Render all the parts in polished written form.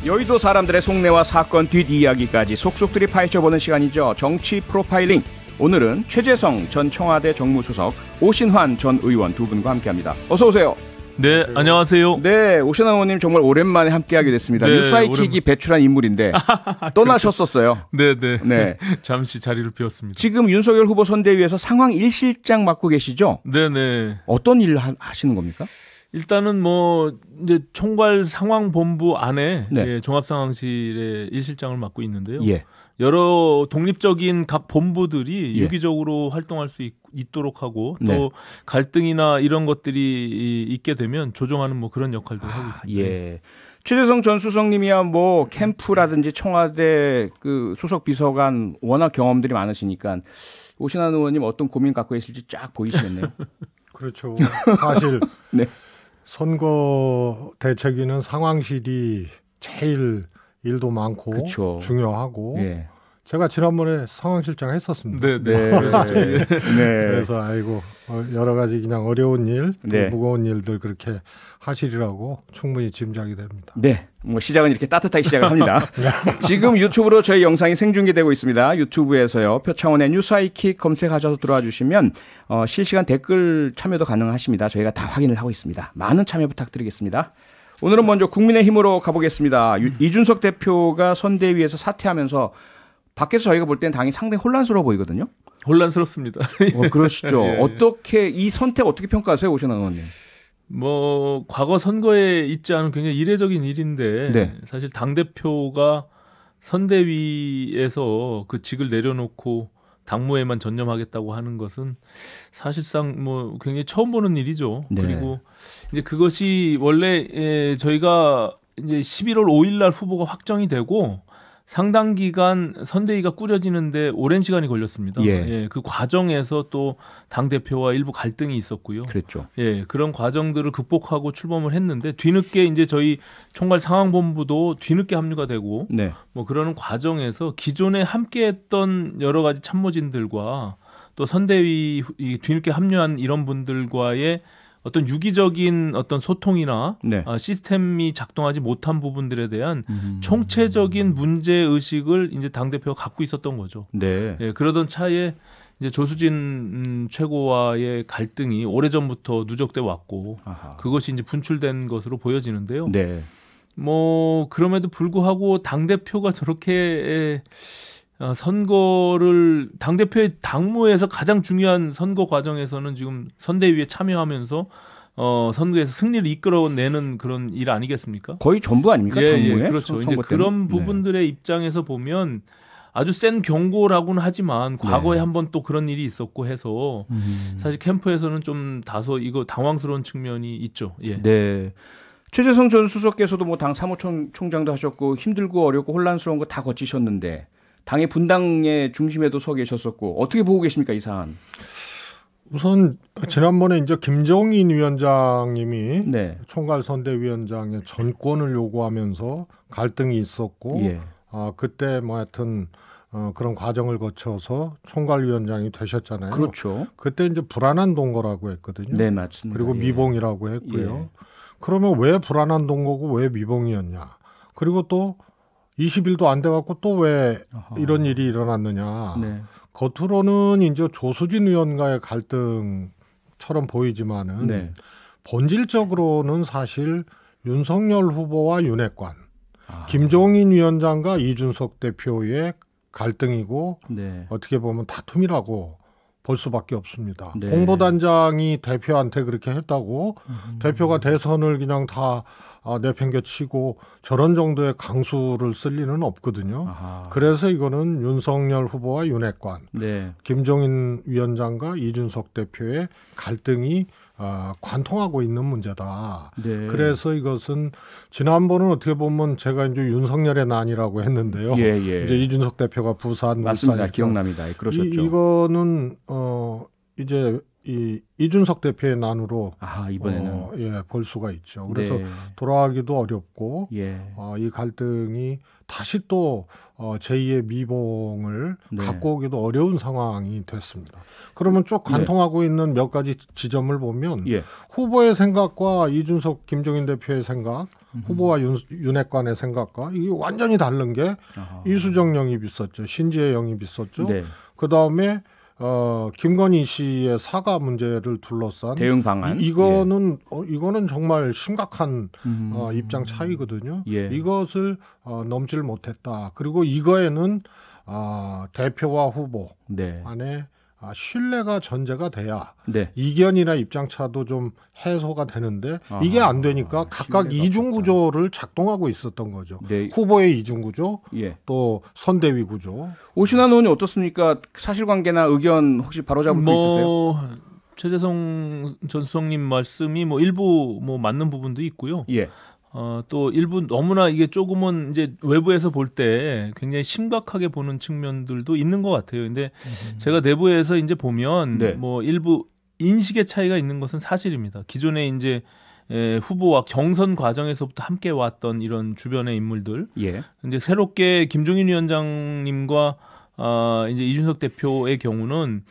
여의도 사람들의 속내와 사건 뒷이야기까지 속속들이 파헤쳐보는 시간이죠. 정치 프로파일링. 오늘은 최재성 전 청와대 정무수석, 오신환 전 의원 두 분과 함께합니다. 어서 오세요. 네, 안녕하세요. 네, 오신환 의원님 정말 오랜만에 함께하게 됐습니다. 네, 뉴스아이킥이 배출한 인물인데 떠나셨었어요. 네네. 네. 잠시 자리를 비웠습니다. 지금 윤석열 후보 선대위에서 상황 1실장 맡고 계시죠? 네네. 어떤 일을 하시는 겁니까? 일단은 뭐 이제 총괄 상황본부 안에 네. 예, 종합상황실의 1실장을 맡고 있는데요. 예. 여러 독립적인 각 본부들이 예. 유기적으로 활동할 수 있도록 하고 또 네. 갈등이나 이런 것들이 있게 되면 조정하는 뭐 그런 역할들을 하고 있습니다. 예. 최재성 전 수석님이야 뭐 캠프라든지 청와대 그 수석 비서관 워낙 경험들이 많으시니까 오신환 의원님 어떤 고민 갖고 계실지 쫙 보이시겠네요. 그렇죠. 사실 네. 선거 대책위는 상황실이 제일 일도 많고 그쵸. 중요하고 예. 제가 지난번에 상황실장 했었습니다. 네. 네. 그래서 아이고 여러 가지 그냥 어려운 일, 또 네. 무거운 일들 그렇게 하시리라고 충분히 짐작이 됩니다. 네. 뭐 시작은 이렇게 따뜻하게 시작을 합니다. 지금 유튜브로 저희 영상이 생중계되고 있습니다. 유튜브에서요. 표창원의 뉴스아이킥 검색하셔서 들어와 주시면 실시간 댓글 참여도 가능하십니다. 저희가 다 확인을 하고 있습니다. 많은 참여 부탁드리겠습니다. 오늘은 먼저 국민의힘으로 가보겠습니다. 이준석 대표가 선대위에서 사퇴하면서 밖에서 저희가 볼 때는 당이 상당히 혼란스러워 보이거든요. 혼란스럽습니다. 그러시죠. 예. 어떻게 이 선택 어떻게 평가하세요, 오신환 의원님? 뭐 과거 선거에 있지 않은 굉장히 이례적인 일인데 네. 사실 당 대표가 선대위에서 그 직을 내려놓고 당무에만 전념하겠다고 하는 것은 사실상 뭐 굉장히 처음 보는 일이죠. 네. 그리고 이제 그것이 원래 저희가 이제 11월 5일 날 후보가 확정이 되고 상당 기간 선대위가 꾸려지는데 오랜 시간이 걸렸습니다. 예. 그 과정에서 또 당 대표와 일부 갈등이 있었고요. 그랬죠. 그런 과정들을 극복하고 출범을 했는데 뒤늦게 이제 저희 총괄 상황본부도 뒤늦게 합류가 되고 네. 뭐 그러는 과정에서 기존에 함께했던 여러 가지 참모진들과 또 선대위 뒤늦게 합류한 이런 분들과의 어떤 유기적인 어떤 소통이나 네. 시스템이 작동하지 못한 부분들에 대한 총체적인 문제 의식을 이제 당 대표가 갖고 있었던 거죠. 네. 그러던 차에 이제 조수진 최고와의 갈등이 오래전부터 누적돼 왔고 아하. 그것이 이제 분출된 것으로 보여지는데요. 네. 뭐 그럼에도 불구하고 당 대표가 저렇게 선거를 당 대표의 당무에서 가장 중요한 선거 과정에서는 지금 선대위에 참여하면서 선거에서 승리를 이끌어내는 그런 일 아니겠습니까? 거의 전부 아닙니까? 당무에? 그렇죠. 이제 선거 때는? 그런 부분들의 입장에서 보면 아주 센 경고라고는 하지만 과거에 한번 또 그런 일이 있었고 해서 사실 캠프에서는 좀 다소 이거 당황스러운 측면이 있죠. 예. 네. 최재성 전 수석께서도 뭐 당 사무총장도 하셨고 힘들고 어렵고 혼란스러운 거 다 거치셨는데 당의 분당의 중심에도 서 계셨었고 어떻게 보고 계십니까, 이 사안? 우선 지난번에 이제 김정인 위원장님이 네. 총괄선대위원장의 전권을 요구하면서 갈등이 있었고 예. 그때 뭐 하여튼 그런 과정을 거쳐서 총괄위원장이 되셨잖아요. 그렇죠. 그때 이제 불안한 동거라고 했거든요. 네, 맞습니다. 그리고 예. 미봉이라고 했고요. 예. 그러면 왜 불안한 동거고 왜 미봉이었냐? 그리고 또 20일도 안 돼갖고 또 왜 이런 일이 일어났느냐? 네. 겉으로는 이제 조수진 의원과의 갈등처럼 보이지만은 네. 본질적으로는 사실 윤석열 후보와 윤핵관, 김종인 위원장과 이준석 대표의 갈등이고 네. 어떻게 보면 다툼이라고 볼 수밖에 없습니다. 네. 공보단장이 대표한테 그렇게 했다고 대표가 대선을 그냥 다 내팽개치고 저런 정도의 강수를 쓸 리는 없거든요. 아하. 그래서 이거는 윤석열 후보와 윤핵관, 네. 김종인 위원장과 이준석 대표의 갈등이 관통하고 있는 문제다. 네. 그래서 이것은 지난번은 어떻게 보면 제가 이제 윤석열의 난이라고 했는데요. 예, 예. 이제 이준석 대표가 부산, 맞습니다. 울산 기억납니다. 그러셨죠. 이거는 이제 이준석 대표의 난으로 이번에는 볼 수가 있죠. 그래서 네. 돌아가기도 어렵고 예. 이 갈등이 다시 또 제2의 미봉을 네. 갖고 오기도 어려운 상황이 됐습니다. 그러면 쭉 관통하고 있는 몇 가지 지점을 보면 예. 후보의 생각과 이준석, 김종인 대표의 생각 후보와 윤핵관의 생각과 이게 완전히 다른 게 이수정 영입 있었죠. 신지혜 영입 있었죠. 네. 그다음에 김건희 씨의 사과 문제를 둘러싼 대응 방안. 이거는 정말 심각한 입장 차이거든요. 예. 이것을 넘질 못했다. 그리고 이거에는 대표와 후보 네. 안에 신뢰가 전제가 돼야 네. 이견이나 입장차도 좀 해소가 되는데 이게 안 되니까 각각 이중 구조를 작동하고 있었던 거죠. 네. 후보의 이중 구조, 예. 또 선대위 구조. 오신환 의원이 어떻습니까? 사실관계나 의견 혹시 바로잡을 거 있으세요? 최재성 전 수석님 말씀이 일부 맞는 부분도 있고요. 예. 또 일부 너무나 이게 조금은 이제 외부에서 볼 때 굉장히 심각하게 보는 측면들도 있는 것 같아요. 근데 제가 내부에서 이제 보면 네. 일부 인식의 차이가 있는 것은 사실입니다. 기존에 이제 후보와 경선 과정에서부터 함께 왔던 이런 주변의 인물들, 예. 이제 새롭게 김종인 위원장님과 이제 이준석 대표의 경우는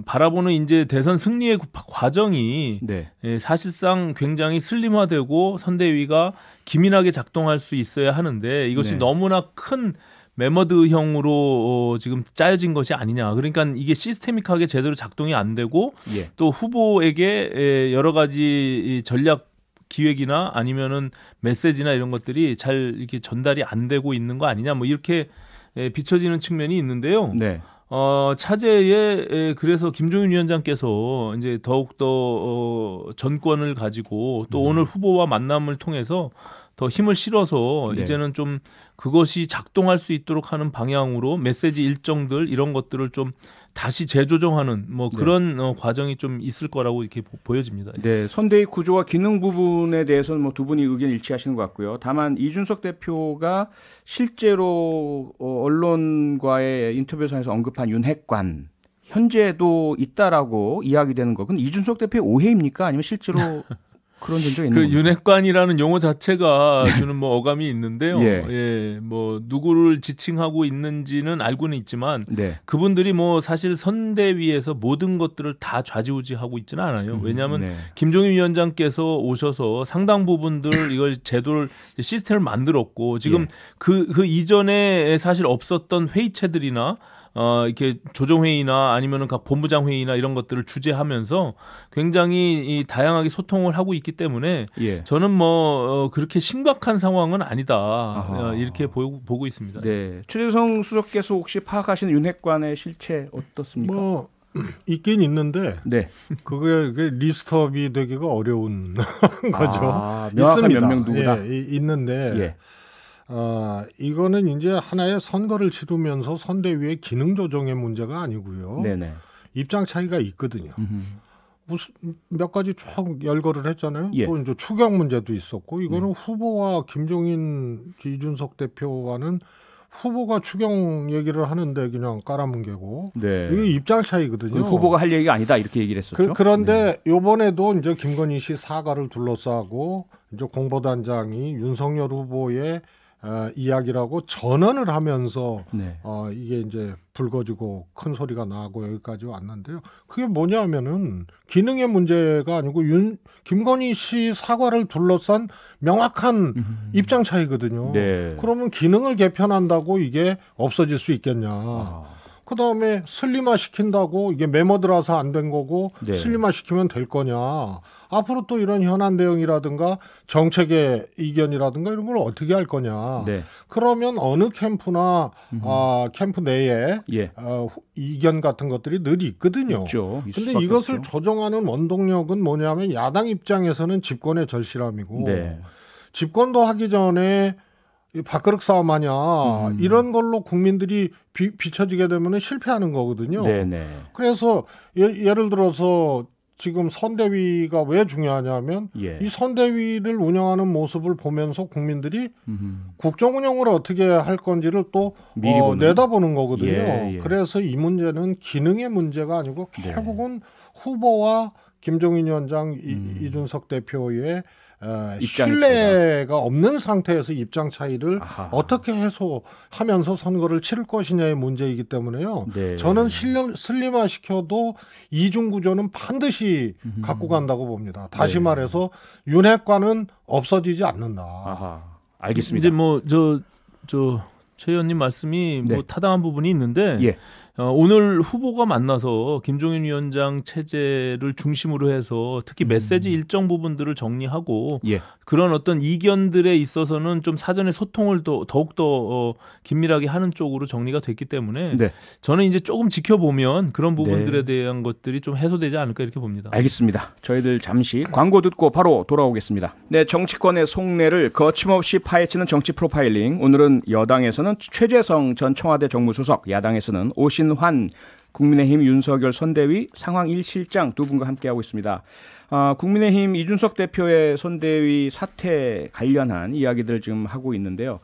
바라보는 이제 대선 승리의 과정이 네. 사실상 굉장히 슬림화되고 선대위가 기민하게 작동할 수 있어야 하는데 이것이 네. 너무나 큰 매머드형으로 지금 짜여진 것이 아니냐. 그러니까 이게 시스테믹하게 제대로 작동이 안 되고 예. 또 후보에게 여러 가지 전략 기획이나 아니면은 메시지나 이런 것들이 잘 이렇게 전달이 안 되고 있는 거 아니냐. 이렇게 비춰지는 측면이 있는데요. 네. 차제에 그래서 김종인 위원장께서 이제 더욱더 전권을 가지고 또 오늘 후보와 만남을 통해서 더 힘을 실어서 네. 이제는 좀 그것이 작동할 수 있도록 하는 방향으로 메시지 일정들 이런 것들을 좀 다시 재조정하는 그런 과정이 좀 있을 거라고 이렇게 보여집니다. 네, 선대위 구조와 기능 부분에 대해서는 두 분이 의견 일치하시는 것 같고요. 다만 이준석 대표가 실제로 언론과의 인터뷰에서 언급한 윤핵관 현재도 있다라고 이야기되는 거. 그건 이준석 대표의 오해입니까? 아니면 실제로 그런 전적이 있는 겁니까? 윤핵관이라는 용어 자체가 주는 어감이 있는데요. 예. 누구를 지칭하고 있는지는 알고는 있지만 네. 그분들이 사실 선대위에서 모든 것들을 다 좌지우지하고 있지는 않아요. 왜냐하면 네. 김종인 위원장께서 오셔서 상당 부분들 이걸 제도를 시스템을 만들었고 지금 예. 그 이전에 사실 없었던 회의체들이나 이렇게 조정회의나 아니면은 각 본부장 회의나 이런 것들을 주재하면서 굉장히 다양하게 소통을 하고 있기 때문에 예. 저는 그렇게 심각한 상황은 아니다. 아하. 이렇게 보고 있습니다. 네. 최재성 수석께서 혹시 파악하시는 윤핵관의 실체 어떻습니까? 있긴 있는데 네. 그게 리스트업이 되기가 어려운 거죠. 명확한 있습니다. 몇 명 누구다. 있는데 예. 이거는 이제 하나의 선거를 치르면서 선대위의 기능 조정의 문제가 아니고요. 네네. 입장 차이가 있거든요. 무슨 몇 가지 쭉 열거를 했잖아요. 예. 또 이제 추경 문제도 있었고 이거는 후보와 김종인, 이준석 대표와는 후보가 추경 얘기를 하는데 그냥 깔아뭉개고 네. 이게 입장 차이거든요. 후보가 할 얘기가 아니다 이렇게 얘기를 했었죠. 그런데 이번에도 이제 김건희 씨 사과를 둘러싸고 이제 공보단장이 윤석열 후보의 이야기라고 전언을 하면서 네. 이게 이제 불거지고 큰 소리가 나고 여기까지 왔는데요. 그게 뭐냐면은 기능의 문제가 아니고 김건희 씨 사과를 둘러싼 명확한 입장 차이거든요. 네. 그러면 기능을 개편한다고 이게 없어질 수 있겠냐. 그다음에 슬림화 시킨다고 이게 메모드라서 안 된 거고 네. 슬림화 시키면 될 거냐. 앞으로 또 이런 현안 대응이라든가 정책의 이견이라든가 이런 걸 어떻게 할 거냐. 네. 그러면 어느 캠프나 캠프 내에 예. 이견 같은 것들이 늘 있거든요. 있죠. 근데 이것을 조정하는 원동력은 뭐냐면 야당 입장에서는 집권의 절실함이고 네. 집권도 하기 전에 밥그릇 싸움하냐 이런 걸로 국민들이 비춰지게 되면 실패하는 거거든요. 네네. 그래서 예를 들어서 지금 선대위가 왜 중요하냐면 예. 이 선대위를 운영하는 모습을 보면서 국민들이 국정 운영을 어떻게 할 건지를 또 미리 내다보는 거거든요. 예. 그래서 이 문제는 기능의 문제가 아니고 네. 결국은 후보와 김종인 위원장, 이준석 대표의 신뢰가 없는 상태에서 입장 차이를 아하. 어떻게 해소하면서 선거를 치를 것이냐의 문제이기 때문에요. 네. 저는 슬림화시켜도 이중 구조는 반드시 갖고 간다고 봅니다. 다시 네. 말해서 윤핵관은 없어지지 않는다. 아하. 알겠습니다. 이제 뭐 최 의원님 말씀이 네. 뭐 타당한 부분이 있는데 예. 오늘 후보가 만나서 김종인 위원장 체제를 중심으로 해서 특히 메시지 일정 부분들을 정리하고 예. 그런 어떤 이견들에 있어서는 좀 사전에 소통을 더욱더 긴밀하게 하는 쪽으로 정리가 됐기 때문에 네. 저는 이제 조금 지켜보면 그런 부분들에 네. 대한 것들이 좀 해소되지 않을까 이렇게 봅니다. 알겠습니다. 저희들 잠시 광고 듣고 바로 돌아오겠습니다. 네, 정치권의 속내를 거침없이 파헤치는 정치 프로파일링. 오늘은 여당에서는 최재성 전 청와대 정무수석, 야당에서는 오신환 국민의힘 윤석열 선대위 상황 1실장 두 분과 함께하고 있습니다. 국민의힘 이준석 대표의 선대위 사퇴 관련한 이야기들 지금 하고 있는데요.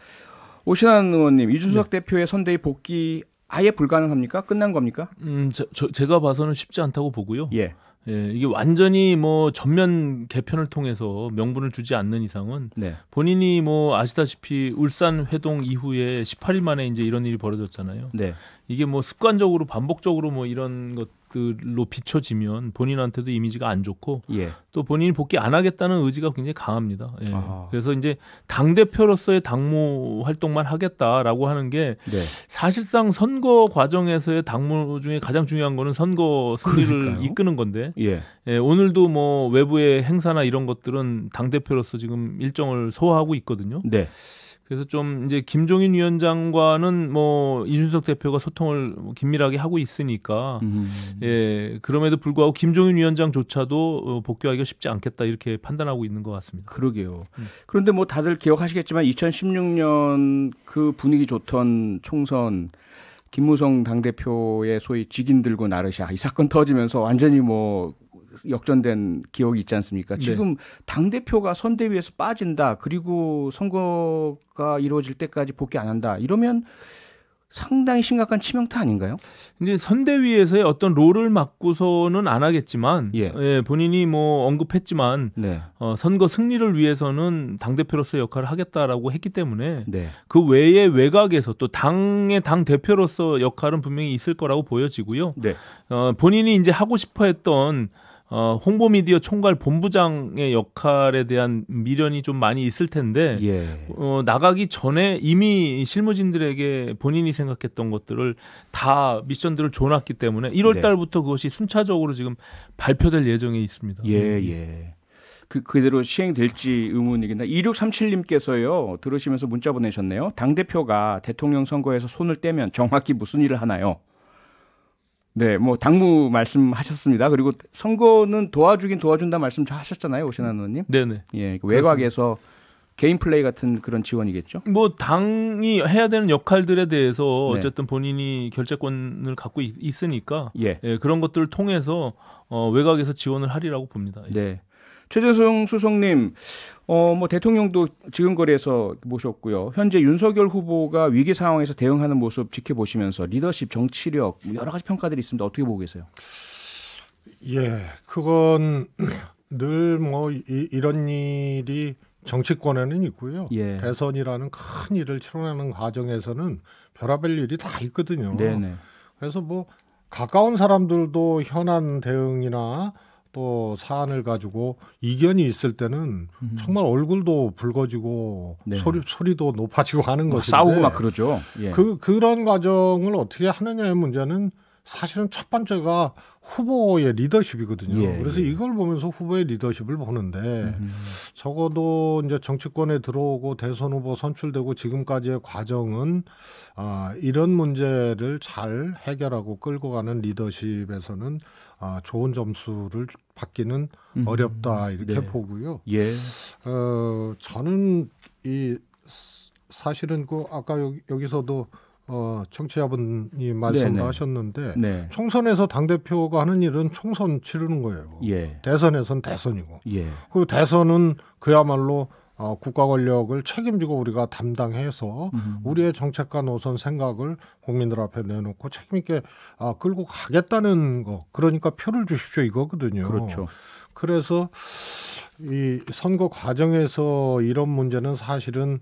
오신환 의원님, 이준석 대표의 선대위 복귀 아예 불가능합니까? 끝난 겁니까? 제가 봐서는 쉽지 않다고 보고요. 예. 예, 이게 완전히 뭐 전면 개편을 통해서 명분을 주지 않는 이상은 네. 본인이 뭐 아시다시피 울산 회동 이후에 18일 만에 이제 이런 일이 벌어졌잖아요. 네. 이게 뭐 습관적으로 반복적으로 뭐 이런 것들로 비춰지면 본인한테도 이미지가 안 좋고 예. 또 본인이 복귀 안 하겠다는 의지가 굉장히 강합니다. 예. 아하. 그래서 이제 당 대표로서의 당무 활동만 하겠다라고 하는 게 네. 사실상 선거 과정에서의 당무 중에 가장 중요한 거는 선거 승리를 그러니까요. 이끄는 건데 예. 예, 오늘도 뭐 외부의 행사나 이런 것들은 당 대표로서 지금 일정을 소화하고 있거든요. 네. 그래서 좀 이제 김종인 위원장과는 뭐 이준석 대표가 소통을 긴밀하게 하고 있으니까 예, 그럼에도 불구하고 김종인 위원장조차도 복귀하기가 쉽지 않겠다 이렇게 판단하고 있는 것 같습니다. 그러게요. 그런데 뭐 다들 기억하시겠지만 2016년 그 분위기 좋던 총선 김무성 당대표의 소위 직인 들고 나르샤 이 사건 터지면서 완전히 뭐 역전된 기억이 있지 않습니까? 지금 당대표가 선대위에서 빠진다. 그리고 선거가 이루어질 때까지 복귀 안 한다. 이러면 상당히 심각한 치명타 아닌가요? 근데 선대위에서의 어떤 롤을 맡고서는 안 하겠지만 예. 예, 본인이 뭐 언급했지만 네. 선거 승리를 위해서는 당대표로서의 역할을 하겠다라고 했기 때문에 네. 그 외의 외곽에서 또 당의 당 대표로서 역할은 분명히 있을 거라고 보여지고요. 네. 본인이 이제 하고 싶어 했던 홍보 미디어 총괄 본부장의 역할에 대한 미련이 좀 많이 있을 텐데 예. 나가기 전에 이미 실무진들에게 본인이 생각했던 것들을 다 미션들을 줘놨기 때문에 1월 달부터 그것이 순차적으로 지금 발표될 예정에 있습니다. 예, 예. 그대로 시행될지 의문이긴데 2637님께서요. 들으시면서 문자 보내셨네요. 당대표가 대통령 선거에서 손을 떼면 정확히 무슨 일을 하나요? 네, 뭐 당무 말씀하셨습니다. 그리고 선거는 도와주긴 도와준다 말씀 하셨잖아요, 오신환 의원님. 네네. 예, 외곽에서 개인 플레이 같은 그런 지원이겠죠. 뭐 당이 해야 되는 역할들에 대해서 네. 어쨌든 본인이 결재권을 갖고 있으니까 예. 예, 그런 것들을 통해서 외곽에서 지원을 하리라고 봅니다. 예. 네. 최재성 수석님, 뭐 대통령도 지금거리에서 모셨고요. 현재 윤석열 후보가 위기 상황에서 대응하는 모습 지켜보시면서 리더십, 정치력 여러 가지 평가들이 있습니다. 어떻게 보고 계세요? 예, 그건 늘 뭐 이런 일이 정치권에는 있고요. 예. 대선이라는 큰 일을 치러내는 과정에서는 별의별 일이 다 있거든요. 네네. 그래서 뭐 가까운 사람들도 현안 대응이나 또 사안을 가지고 이견이 있을 때는 정말 얼굴도 붉어지고 네. 소리도 높아지고 하는 것인데 싸우고 막 그러죠. 예. 그런 과정을 어떻게 하느냐의 문제는 사실은 첫 번째가 후보의 리더십이거든요. 예, 그래서 예. 이걸 보면서 후보의 리더십을 보는데 적어도 이제 정치권에 들어오고 대선 후보 선출되고 지금까지의 과정은 이런 문제를 잘 해결하고 끌고 가는 리더십에서는 좋은 점수를 받기는 어렵다 이렇게 네. 보고요. 예. 저는 이 사실은 그 아까 여기서도 청취자분이 말씀을 네네. 하셨는데 네. 총선에서 당대표가 하는 일은 총선 치르는 거예요. 예. 대선에선 대선이고 예. 그리고 대선은 그야말로 국가 권력을 책임지고 우리가 담당해서 우리의 정책과 노선 생각을 국민들 앞에 내놓고 책임 있게 끌고 가겠다는 거. 그러니까 표를 주십시오 이거거든요. 그렇죠. 그래서 이 선거 과정에서 이런 문제는 사실은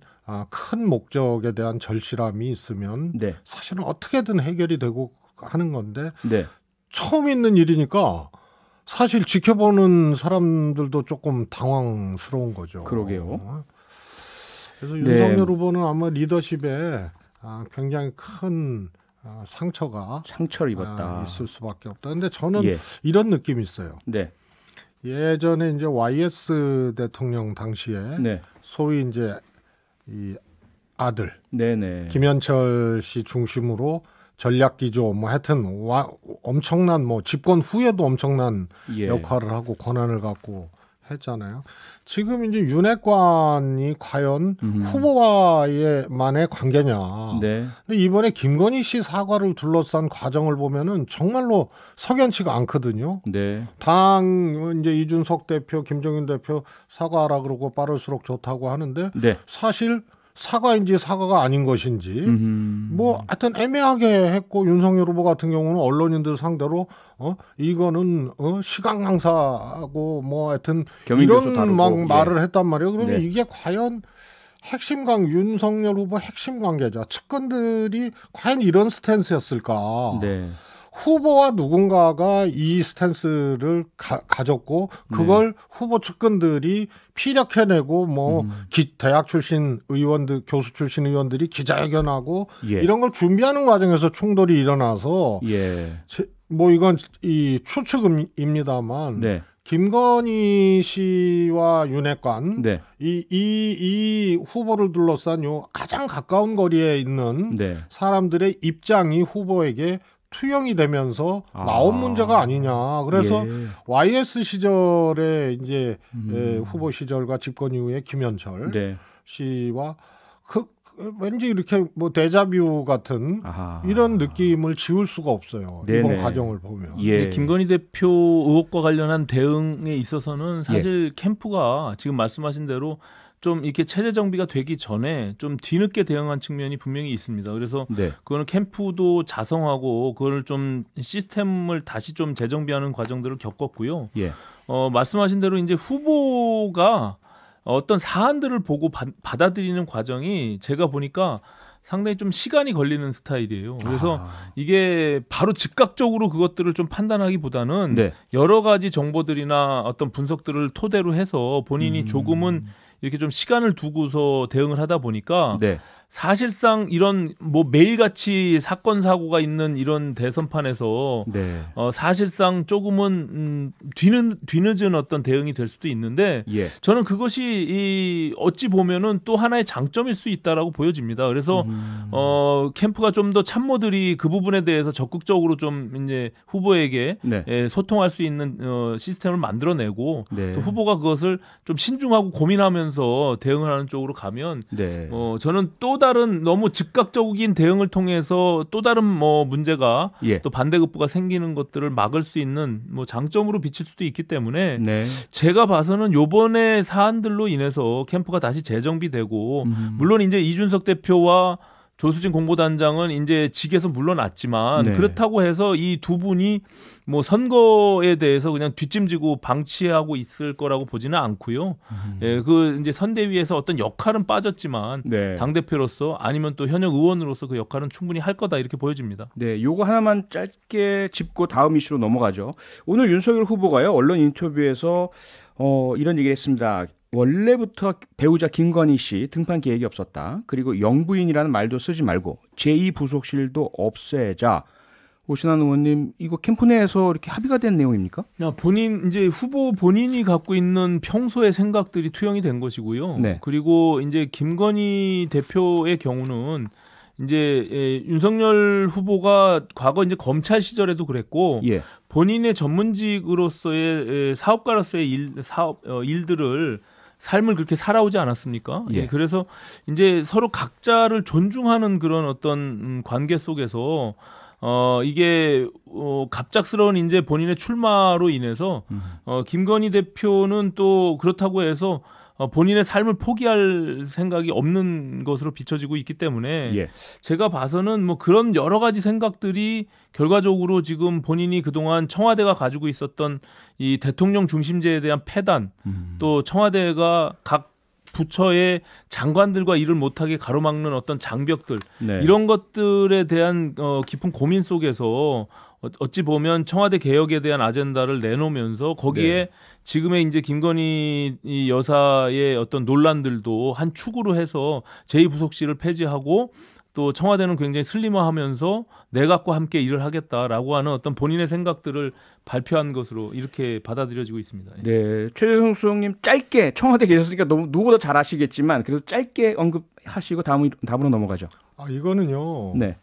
큰 목적에 대한 절실함이 있으면 네. 사실은 어떻게든 해결이 되고 하는 건데 네. 처음 있는 일이니까 사실 지켜보는 사람들도 조금 당황스러운 거죠. 그러게요. 그래서 네. 윤석열 후보는 아마 리더십에 굉장히 큰 상처를 입었다. 있을 수밖에 없다. 근데 저는 예. 이런 느낌이 있어요. 네. 예전에 이제 YS 대통령 당시에 네. 소위 이제 이 아들 네네. 김현철 씨 중심으로 전략기조 뭐 하여튼 엄청난 뭐 집권 후에도 엄청난 예. 역할을 하고 권한을 갖고 했잖아요. 지금 이제 윤핵관이 과연 후보와의만의 관계냐. 네. 근데 이번에 김건희 씨 사과를 둘러싼 과정을 보면은 정말로 석연치가 않거든요. 네. 당 이제 이준석 대표, 김종인 대표 사과하라 그러고 빠를수록 좋다고 하는데 네. 사실 사과인지 사과가 아닌 것인지 뭐 하여튼 애매하게 했고 윤석열 후보 같은 경우는 언론인들 상대로 이거는 시간 강사하고 뭐 하여튼 이런 다르고, 막 예. 말을 했단 말이에요. 그러면 네. 이게 과연 윤석열 후보 핵심 관계자 측근들이 과연 이런 스탠스였을까? 네. 후보와 누군가가 이 스탠스를 가졌고 그걸 후보 측근들이 피력해내고 뭐 대학 출신 의원들, 교수 출신 의원들이 기자회견하고 예. 이런 걸 준비하는 과정에서 충돌이 일어나서 예. 뭐 이건 이 추측입니다만 네. 김건희 씨와 윤핵관 네. 이 후보를 둘러싼 요 가장 가까운 거리에 있는 네. 사람들의 입장이 후보에게 투영이 되면서 나온 문제가 아니냐. 그래서 예. YS 시절에 이제 후보 시절과 집권 이후에 김현철 네. 씨와 왠지 이렇게 뭐 데자뷰 같은 이런 느낌을 지울 수가 없어요. 네네. 이번 과정을 보면. 예. 김건희 대표 의혹과 관련한 대응에 있어서는 사실 캠프가 지금 말씀하신 대로 좀 이렇게 체제 정비가 되기 전에 좀 뒤늦게 대응한 측면이 분명히 있습니다. 그래서 네. 그거는 캠프도 자성하고 그걸 좀 시스템을 다시 좀 재정비하는 과정들을 겪었고요. 예. 말씀하신 대로 이제 후보가 어떤 사안들을 보고 받아들이는 과정이 제가 보니까 상당히 좀 시간이 걸리는 스타일이에요. 그래서 이게 바로 즉각적으로 그것들을 좀 판단하기보다는 네. 여러 가지 정보들이나 어떤 분석들을 토대로 해서 본인이 조금은 이렇게 좀 시간을 두고서 대응을 하다 보니까 네. 사실상 이런 뭐 매일같이 사건 사고가 있는 이런 대선판에서 네. 사실상 조금은 뒤늦은 어떤 대응이 될 수도 있는데 예. 저는 그것이 어찌 보면은 또 하나의 장점일 수 있다라고 보여집니다. 그래서 캠프가 좀 더 참모들이 그 부분에 대해서 적극적으로 좀 이제 후보에게 네. 소통할 수 있는 시스템을 만들어내고 네. 또 후보가 그것을 좀 신중하고 고민하면서 대응을 하는 쪽으로 가면 네. 저는 또 다른 너무 즉각적인 대응을 통해서 또 다른 뭐 문제가 예. 또 반대급부가 생기는 것들을 막을 수 있는 뭐 장점으로 비칠 수도 있기 때문에 네. 제가 봐서는 요번에 사안들로 인해서 캠프가 다시 재정비되고 물론 이제 이준석 대표와 조수진 공보단장은 이제 직에서 물러났지만 네. 그렇다고 해서 이 두 분이 뭐 선거에 대해서 그냥 뒷짐지고 방치하고 있을 거라고 보지는 않고요. 예, 그 이제 선대위에서 어떤 역할은 빠졌지만 네. 당 대표로서 아니면 또 현역 의원으로서 그 역할은 충분히 할 거다 이렇게 보여집니다. 네, 요거 하나만 짧게 짚고 다음 이슈로 넘어가죠. 오늘 윤석열 후보가요 언론 인터뷰에서 이런 얘기를 했습니다. 원래부터 배우자 김건희 씨 등판 계획이 없었다. 그리고 영부인이라는 말도 쓰지 말고 제2부속실도 없애자. 오신환 의원님, 이거 캠프 내에서 이렇게 합의가 된 내용입니까? 이제 후보 본인이 갖고 있는 평소의 생각들이 투영이 된 것이고요. 네. 그리고 이제 김건희 대표의 경우는 이제 일윤석열 후보가 과거 이제 검찰 시절에도 그랬고 예. 본인의 전문직으로서의 사업가로서의 일들을 삶을 그렇게 살아오지 않았습니까? 예. 그래서 이제 서로 각자를 존중하는 그런 어떤 관계 속에서 이게 갑작스러운 이제 본인의 출마로 인해서 김건희 대표는 또 그렇다고 해서 본인의 삶을 포기할 생각이 없는 것으로 비춰지고 있기 때문에 예. 제가 봐서는 뭐 그런 여러 가지 생각들이 결과적으로 지금 본인이 그동안 청와대가 가지고 있었던 이 대통령 중심제에 대한 폐단, 또 청와대가 각 부처의 장관들과 일을 못하게 가로막는 어떤 장벽들, 네. 이런 것들에 대한 깊은 고민 속에서 어찌 보면 청와대 개혁에 대한 아젠다를 내놓으면서 거기에 네. 지금의 이제 김건희 이 여사의 어떤 논란들도 한 축으로 해서 제2부속실을 폐지하고 또 청와대는 굉장히 슬림화하면서 내각과 함께 일을 하겠다라고 하는 어떤 본인의 생각들을 발표한 것으로 이렇게 받아들여지고 있습니다. 네, 최재성 수석님 짧게 청와대 계셨으니까 너무 누구보다 잘 아시겠지만 그래도 짧게 언급하시고 다음으로 넘어가죠. 이거는요. 네.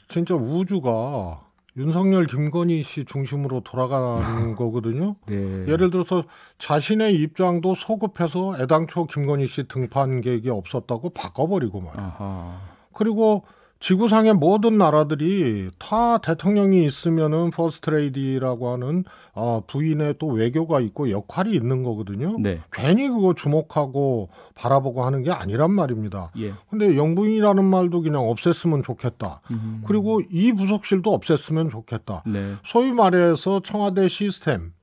진짜 우주가 윤석열, 김건희 씨 중심으로 돌아가는 거거든요. 네. 예를 들어서 자신의 입장도 소급해서 애당초 김건희 씨 등판 계획이 없었다고 바꿔버리고 말이야. 아하. 그리고 지구상의 모든 나라들이 다 대통령이 있으면은 퍼스트레이디라고 하는 부인의 또 외교가 있고 역할이 있는 거거든요. 네. 괜히 그거 주목하고 바라보고 하는 게 아니란 말입니다. 예. 근데 영부인이라는 말도 그냥 없앴으면 좋겠다. 그리고 이 부속실도 없앴으면 좋겠다. 네. 소위 말해서 청와대 시스템,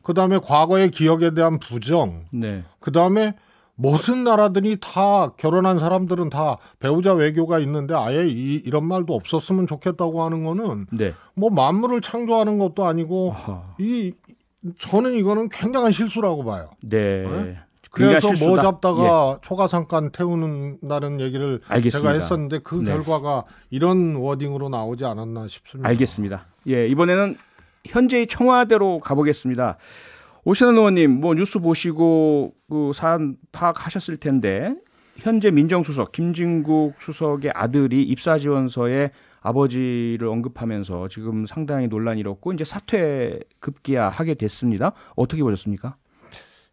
그다음에 과거의 기억에 대한 부정, 네. 그다음에 무슨 나라들이 다 결혼한 사람들은 다 배우자 외교가 있는데 아예 이런 말도 없었으면 좋겠다고 하는 거는 네. 뭐 만물을 창조하는 것도 아니고 아하. 저는 이거는 굉장한 실수라고 봐요. 네. 네? 굉장한 그래서 실수다. 뭐 잡다가 초가상간 태우는다는 얘기를 알겠습니다. 제가 했었는데 그 네. 결과가 이런 워딩으로 나오지 않았나 싶습니다. 알겠습니다. 예, 이번에는 현재의 청와대로 가보겠습니다. 오신환 의원님, 뭐 뉴스 보시고 그 사안 파악하셨을 텐데 현재 민정수석 김진국 수석의 아들이 입사지원서에 아버지를 언급하면서 지금 상당히 논란이 일었고 이제 사퇴 급기야하게 됐습니다. 어떻게 보셨습니까?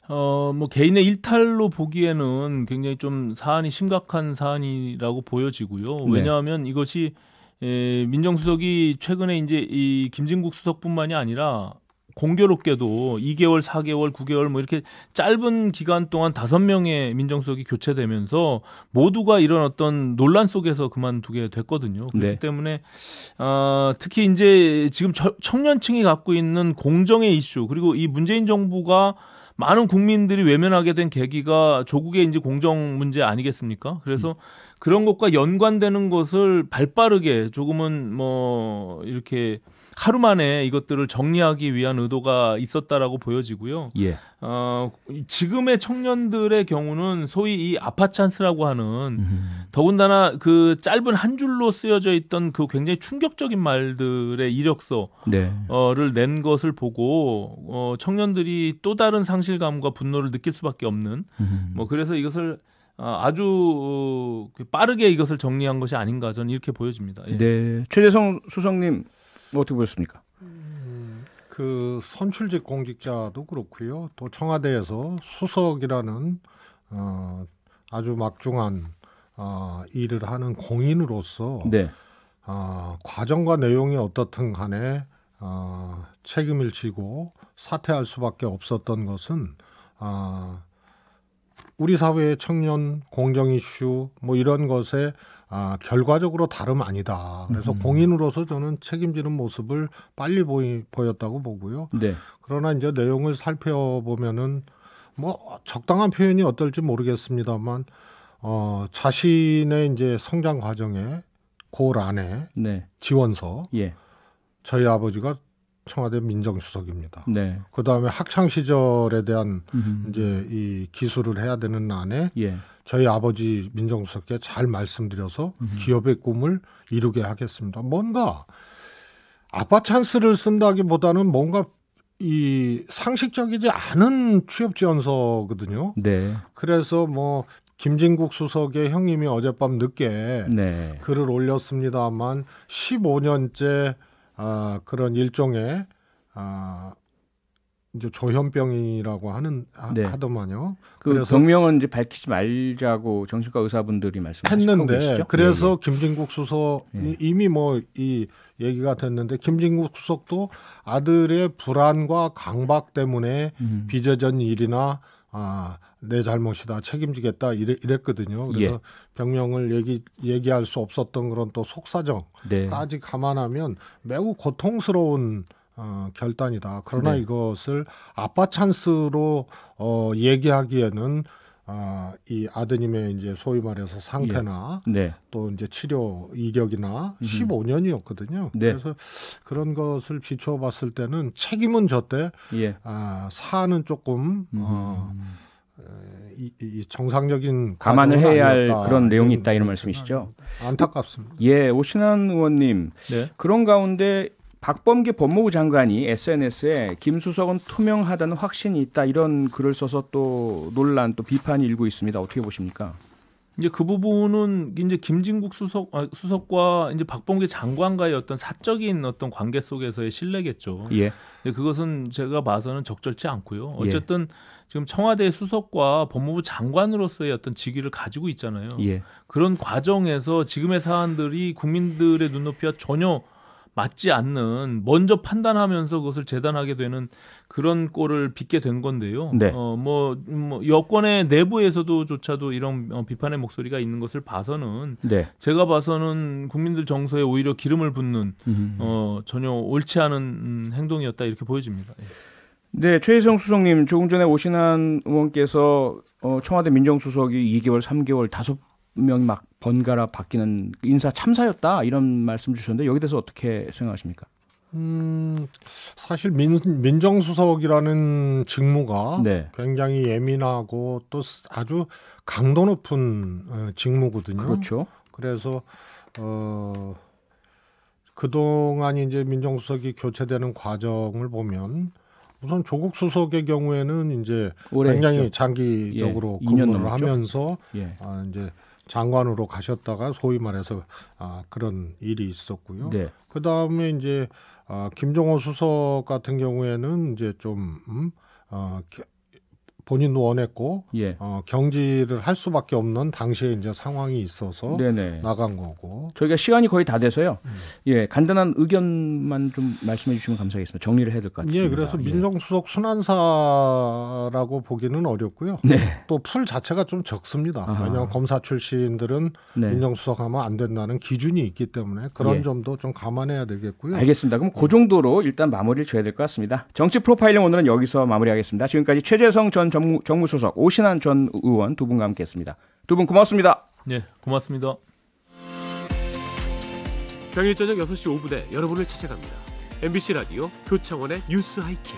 뭐 개인의 일탈로 보기에는 굉장히 좀 사안이 심각한 사안이라고 보여지고요. 네. 왜냐하면 이것이 민정수석이 최근에 이제 이 김진국 수석뿐만이 아니라 공교롭게도 2개월, 4개월, 9개월 뭐 이렇게 짧은 기간 동안 5명의 민정수석이 교체되면서 모두가 이런 어떤 논란 속에서 그만두게 됐거든요. 그렇기 네. 때문에 특히 이제 지금 청년층이 갖고 있는 공정의 이슈, 그리고 이 문재인 정부가 많은 국민들이 외면하게 된 계기가 조국의 이제 공정 문제 아니겠습니까? 그래서 그런 것과 연관되는 것을 발빠르게 조금은 뭐 이렇게 하루 만에 이것들을 정리하기 위한 의도가 있었다라고 보여지고요. 예. 지금의 청년들의 경우는 소위 이 아파찬스라고 하는 더군다나 그 짧은 한 줄로 쓰여져 있던 그 굉장히 충격적인 말들의 이력서를 네. 낸 것을 보고 청년들이 또 다른 상실감과 분노를 느낄 수밖에 없는 뭐 그래서 이것을 아주 빠르게 이것을 정리한 것이 아닌가 저는 이렇게 보여집니다. 예. 네. 최재성 수석님 어떻게 보셨습니까? 그 선출직 공직자도 그렇고요. 또 청와대에서 수석이라는 아주 막중한 일을 하는 공인으로서 네. 과정과 내용이 어떻든 간에 책임을 지고 사퇴할 수밖에 없었던 것은 우리 사회의 청년 공정 이슈 뭐 이런 것에 결과적으로 다름 아니다. 그래서 공인으로서 저는 책임지는 모습을 빨리 보였다고 보고요. 네. 그러나 이제 내용을 살펴보면은 뭐 적당한 표현이 어떨지 모르겠습니다만 자신의 이제 성장 과정에 골 안에 네. 지원서 예. 저희 아버지가 청와대 민정수석입니다. 네. 그 다음에 학창 시절에 대한 이제 이 기술을 해야 되는 안에 예. 저희 아버지 민정수석께 잘 말씀드려서 기업의 꿈을 이루게 하겠습니다. 뭔가 아빠 찬스를 쓴다기보다는 뭔가 이 상식적이지 않은 취업 지원서거든요. 네. 그래서 뭐 김진국 수석의 형님이 어젯밤 늦게 네. 글을 올렸습니다만 15년째 그런 일종의 이제 조현병이라고 네. 하더만요. 그 그래서 병명은 이제 밝히지 말자고 정신과 의사분들이 말씀하시고 했는데 계시죠? 그래서 예, 김진국 수석 예. 이미 뭐 이 얘기가 됐는데 김진국 수석도 아들의 불안과 강박 때문에 빚어진 일이나 내 잘못이다 책임지겠다 이랬거든요. 그래서 병명을 얘기할 수 없었던 그런 또 속사정까지 감안하면 매우 고통스러운 결단이다. 그러나 이것을 아빠 찬스로 얘기하기에는 이 아드님의 이제 소위 말해서 상태나 또 이제 치료 이력이나 15년이었거든요. 그래서 그런 것을 비춰봤을 때는 책임은 졌대. 사안은 조금 이 정상적인 감안을 해야 할 아니었다. 그런 내용이 있다 이런 말씀이시죠? 안타깝습니다. 오신환 의원님 그런 가운데 박범계 법무부 장관이 SNS에 김 수석은 투명하다는 확신이 있다 이런 글을 써서 또 논란 또 비판이 일고 있습니다. 어떻게 보십니까? 이제 그 부분은 이제 김진국 수석과 이제 박범계 장관과의 어떤 사적인 어떤 관계 속에서의 신뢰겠죠. 그것은 제가 봐서는 적절치 않고요. 어쨌든 지금 청와대 수석과 법무부 장관으로서의 어떤 직위를 가지고 있잖아요. 그런 과정에서 지금의 사안들이 국민들의 눈높이와 전혀 맞지 않는 먼저 판단하면서 그것을 재단하게 되는 그런 꼴을 빚게 된 건데요. 뭐 여권의 내부에서도조차도 이런 비판의 목소리가 있는 것을 봐서는 제가 봐서는 국민들 정서에 오히려 기름을 붓는 전혀 옳지 않은 행동이었다 이렇게 보여집니다. 최혜성 수석님 조금 전에 오신환 의원께서 청와대 민정수석이 2개월, 3개월, 5명이 막 번갈아 바뀌는 인사 참사였다 이런 말씀 주셨는데 여기 대해서 어떻게 생각하십니까? 사실 민정수석이라는 직무가 굉장히 예민하고 또 아주 강도 높은 직무거든요. 그렇죠. 그래서 그동안 이제 민정수석이 교체되는 과정을 보면 우선 조국 수석의 경우에는 이제 굉장히 했죠. 장기적으로 근무를 하면서 이제 장관으로 가셨다가 소위 말해서 그런 일이 있었고요. 그 다음에 이제 김종호 수석 같은 경우에는 이제 좀 본인도 원했고 경질을 할 수밖에 없는 당시에 이제 상황이 있어서 나간 거고. 저희가 시간이 거의 다 돼서요. 간단한 의견만 좀 말씀해 주시면 감사하겠습니다. 정리를 해야 될 것 같습니다. 그래서 민정수석 순환사라고 보기는 어렵고요. 또 풀 자체가 좀 적습니다. 왜냐하면 검사 출신들은 민정수석하면 안 된다는 기준이 있기 때문에 그런 점도 좀 감안해야 되겠고요. 알겠습니다. 그럼 그 정도로 일단 마무리를 줘야 될 것 같습니다. 정치 프로파일링 오늘은 여기서 마무리하겠습니다. 지금까지 최재성 전 정무수석, 오신환 전 의원 두 분과 함께했습니다. 두 분 고맙습니다. 고맙습니다. 평일 저녁 6시 5분에 여러분을 찾아갑니다. MBC 라디오 표창원의 뉴스 하이킥.